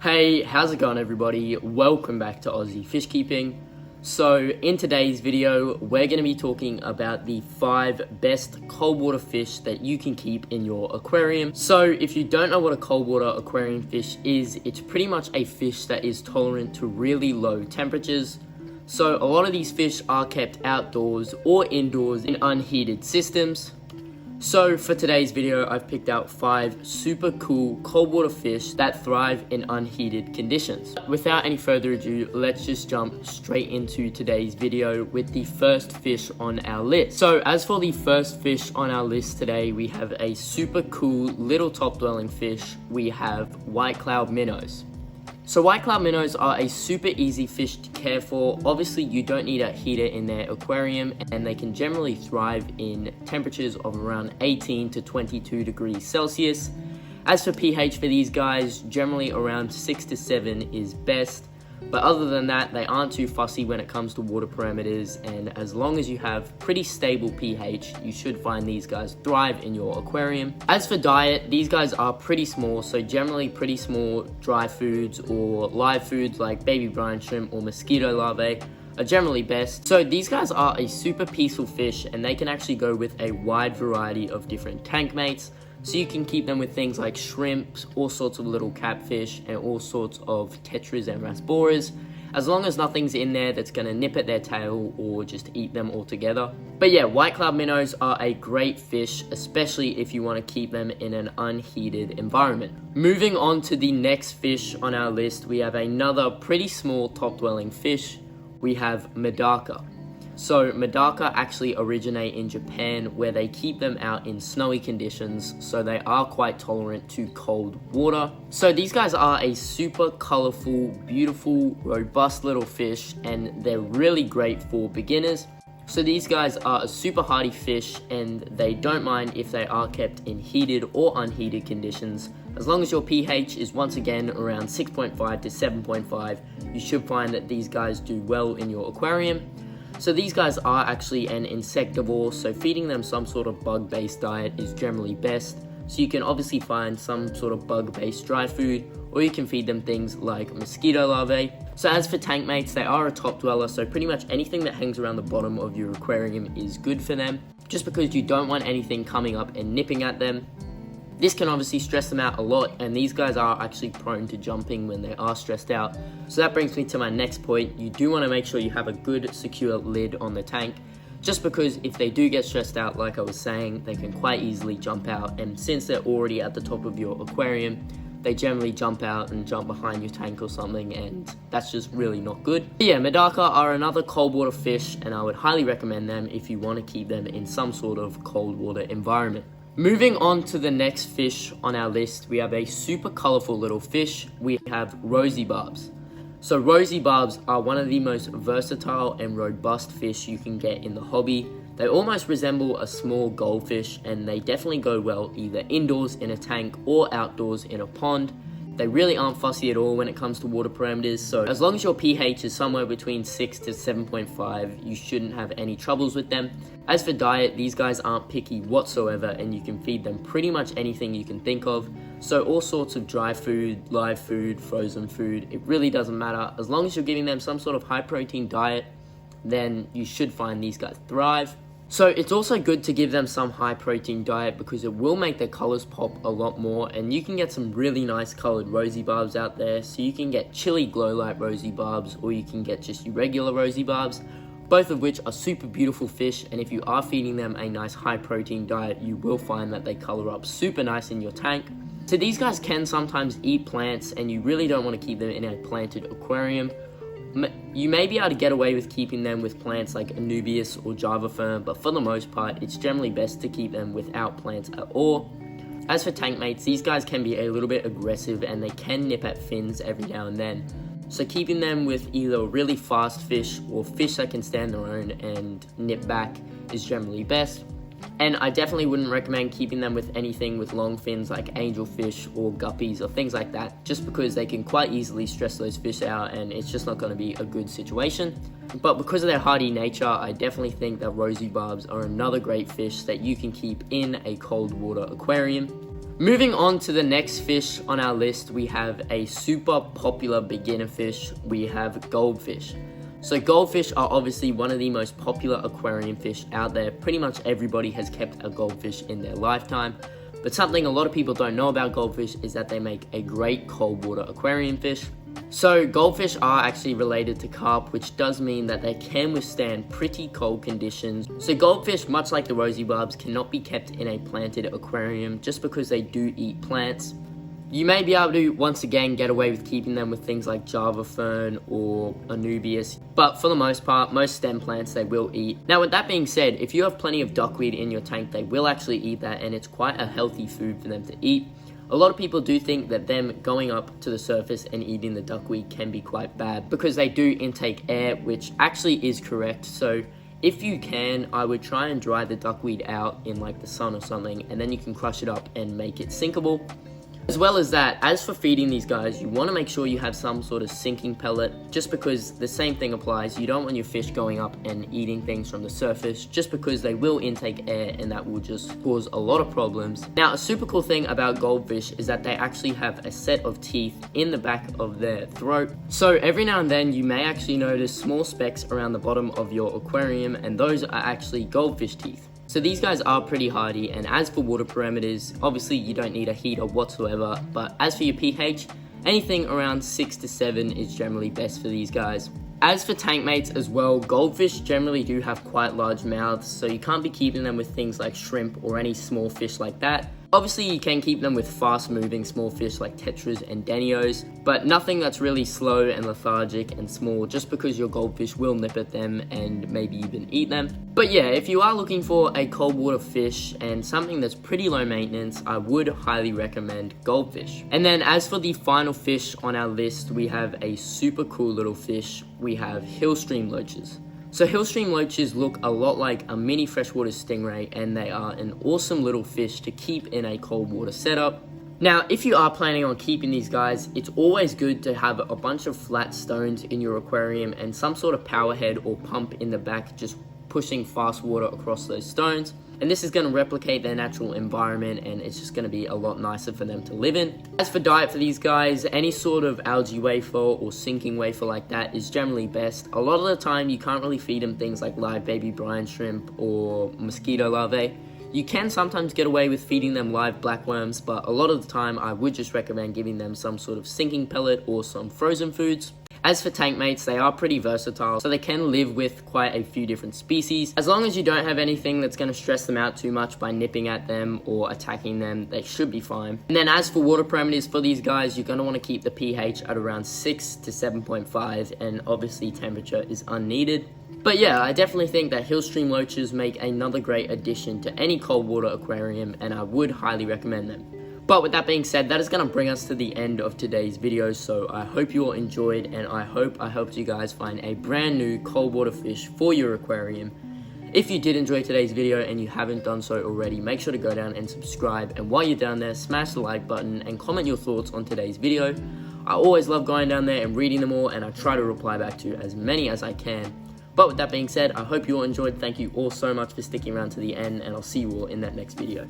Hey, how's it going everybody? Welcome back to Aussie Fish Keeping. So in today's video, we're going to be talking about the 5 best cold water fish that you can keep in your aquarium. So if you don't know what a cold water aquarium fish is, it's pretty much a fish that is tolerant to really low temperatures. So a lot of these fish are kept outdoors or indoors in unheated systems. So for today's video, I've picked out 5 super cool cold water fish that thrive in unheated conditions. Without any further ado, let's just jump straight into today's video with the first fish on our list. So as for the first fish on our list today, we have a super cool little top-dwelling fish. We have white cloud minnows. So white cloud minnows are a super easy fish to care for. Obviously you don't need a heater in their aquarium, and they can generally thrive in temperatures of around 18 to 22 degrees Celsius. As for pH for these guys, generally around 6 to 7 is best. But other than that, they aren't too fussy when it comes to water parameters, and as long as you have pretty stable pH, you should find these guys thrive in your aquarium. As for diet, these guys are pretty small, so generally pretty small dry foods or live foods like baby brine shrimp or mosquito larvae are generally best. So these guys are a super peaceful fish, and they can actually go with a wide variety of different tank mates. So you can keep them with things like shrimps, all sorts of little catfish, and all sorts of tetras and rasboras, as long as nothing's in there that's going to nip at their tail or just eat them altogether. But yeah, white cloud minnows are a great fish, especially if you want to keep them in an unheated environment. Moving on to the next fish on our list, we have another pretty small top-dwelling fish. We have Medaka. So Medaka actually originate in Japan, where they keep them out in snowy conditions, so they are quite tolerant to cold water. So these guys are a super colorful, beautiful, robust little fish, and they're really great for beginners. So these guys are a super hardy fish, and they don't mind if they are kept in heated or unheated conditions. As long as your pH is once again around 6.5 to 7.5, you should find that these guys do well in your aquarium. So these guys are actually an insectivore, so feeding them some sort of bug-based diet is generally best. So you can obviously find some sort of bug-based dry food, or you can feed them things like mosquito larvae. So as for tank mates, they are a top dweller, so pretty much anything that hangs around the bottom of your aquarium is good for them, just because you don't want anything coming up and nipping at them. This can obviously stress them out a lot, and these guys are actually prone to jumping when they are stressed out. So that brings me to my next point. You do want to make sure you have a good secure lid on the tank, just because if they do get stressed out, like I was saying, they can quite easily jump out, and since they're already at the top of your aquarium, they generally jump out and jump behind your tank or something, and that's just really not good. But yeah, Medaka are another cold water fish, and I would highly recommend them if you want to keep them in some sort of cold water environment. Moving on to the next fish on our list, we have a super colorful little fish. We have Rosy Bubs. So Rosy Bubs are one of the most versatile and robust fish you can get in the hobby. They almost resemble a small goldfish, and they definitely go well either indoors in a tank or outdoors in a pond. They really aren't fussy at all when it comes to water parameters, so as long as your pH is somewhere between 6 to 7.5, you shouldn't have any troubles with them. As for diet, these guys aren't picky whatsoever, and you can feed them pretty much anything you can think of. So all sorts of dry food, live food, frozen food, it really doesn't matter. As long as you're giving them some sort of high protein diet, then you should find these guys thrive. So it's also good to give them some high protein diet, because it will make their colors pop a lot more, and you can get some really nice colored Rosy Bubs out there. So you can get chili glow light Rosy Bubs, or you can get just your regular Rosy Bubs, both of which are super beautiful fish, and if you are feeding them a nice high protein diet, you will find that they color up super nice in your tank. So these guys can sometimes eat plants, and you really don't want to keep them in a planted aquarium. You may be able to get away with keeping them with plants like Anubias or Java Fern, but for the most part, it's generally best to keep them without plants at all. As for tank mates, these guys can be a little bit aggressive, and they can nip at fins every now and then. So keeping them with either really fast fish or fish that can stand their own and nip back is generally best. And I definitely wouldn't recommend keeping them with anything with long fins like angelfish or guppies or things like that, just because they can quite easily stress those fish out, and it's just not going to be a good situation. But because of their hardy nature, I definitely think that Rosy Bubs are another great fish that you can keep in a cold water aquarium. Moving on to the next fish on our list, we have a super popular beginner fish. We have goldfish. So goldfish are obviously one of the most popular aquarium fish out there. Pretty much everybody has kept a goldfish in their lifetime. But something a lot of people don't know about goldfish is that they make a great cold water aquarium fish. So goldfish are actually related to carp, which does mean that they can withstand pretty cold conditions. So goldfish, much like the Rosy Bubs, cannot be kept in a planted aquarium just because they do eat plants. You may be able to, once again, get away with keeping them with things like Java fern or Anubias, but for the most part, most stem plants they will eat. Now, with that being said, if you have plenty of duckweed in your tank, they will actually eat that, and it's quite a healthy food for them to eat. A lot of people do think that them going up to the surface and eating the duckweed can be quite bad because they do intake air, which actually is correct. So if you can, I would try and dry the duckweed out in like the sun or something, and then you can crush it up and make it sinkable. As well as that, as for feeding these guys, you want to make sure you have some sort of sinking pellet, just because the same thing applies. You don't want your fish going up and eating things from the surface, just because they will intake air and that will just cause a lot of problems. Now, a super cool thing about goldfish is that they actually have a set of teeth in the back of their throat. So every now and then you may actually notice small specks around the bottom of your aquarium, and those are actually goldfish teeth. So these guys are pretty hardy, and as for water parameters, obviously you don't need a heater whatsoever, but as for your pH, anything around 6 to 7 is generally best for these guys. As for tank mates as well, goldfish generally do have quite large mouths, so you can't be keeping them with things like shrimp or any small fish like that. Obviously you can keep them with fast moving small fish like tetras and denios, but nothing that's really slow and lethargic and small, just because your goldfish will nip at them and maybe even eat them. But yeah, if you are looking for a cold water fish and something that's pretty low maintenance, I would highly recommend goldfish. And then as for the final fish on our list, we have a super cool little fish. We have Hillstream Loaches. So Hillstream Loaches look a lot like a mini freshwater stingray, and they are an awesome little fish to keep in a cold water setup. Now, if you are planning on keeping these guys, it's always good to have a bunch of flat stones in your aquarium and some sort of power head or pump in the back just pushing fast water across those stones. And this is going to replicate their natural environment, and it's just going to be a lot nicer for them to live in. As for diet for these guys, any sort of algae wafer or sinking wafer like that is generally best. A lot of the time you can't really feed them things like live baby brine shrimp or mosquito larvae. You can sometimes get away with feeding them live blackworms, but a lot of the time I would just recommend giving them some sort of sinking pellet or some frozen foods. As for tank mates, they are pretty versatile, so they can live with quite a few different species. As long as you don't have anything that's going to stress them out too much by nipping at them or attacking them, they should be fine. And then as for water parameters for these guys, you're going to want to keep the pH at around 6 to 7.5, and obviously temperature is unneeded. But yeah, I definitely think that Hillstream Loaches make another great addition to any cold water aquarium, and I would highly recommend them. But with that being said, that is going to bring us to the end of today's video, so I hope you all enjoyed, and I hope I helped you guys find a brand new cold water fish for your aquarium. If you did enjoy today's video and you haven't done so already, make sure to go down and subscribe, and while you're down there, smash the like button and comment your thoughts on today's video. I always love going down there and reading them all, and I try to reply back to as many as I can. But with that being said, I hope you all enjoyed. Thank you all so much for sticking around to the end, and I'll see you all in that next video.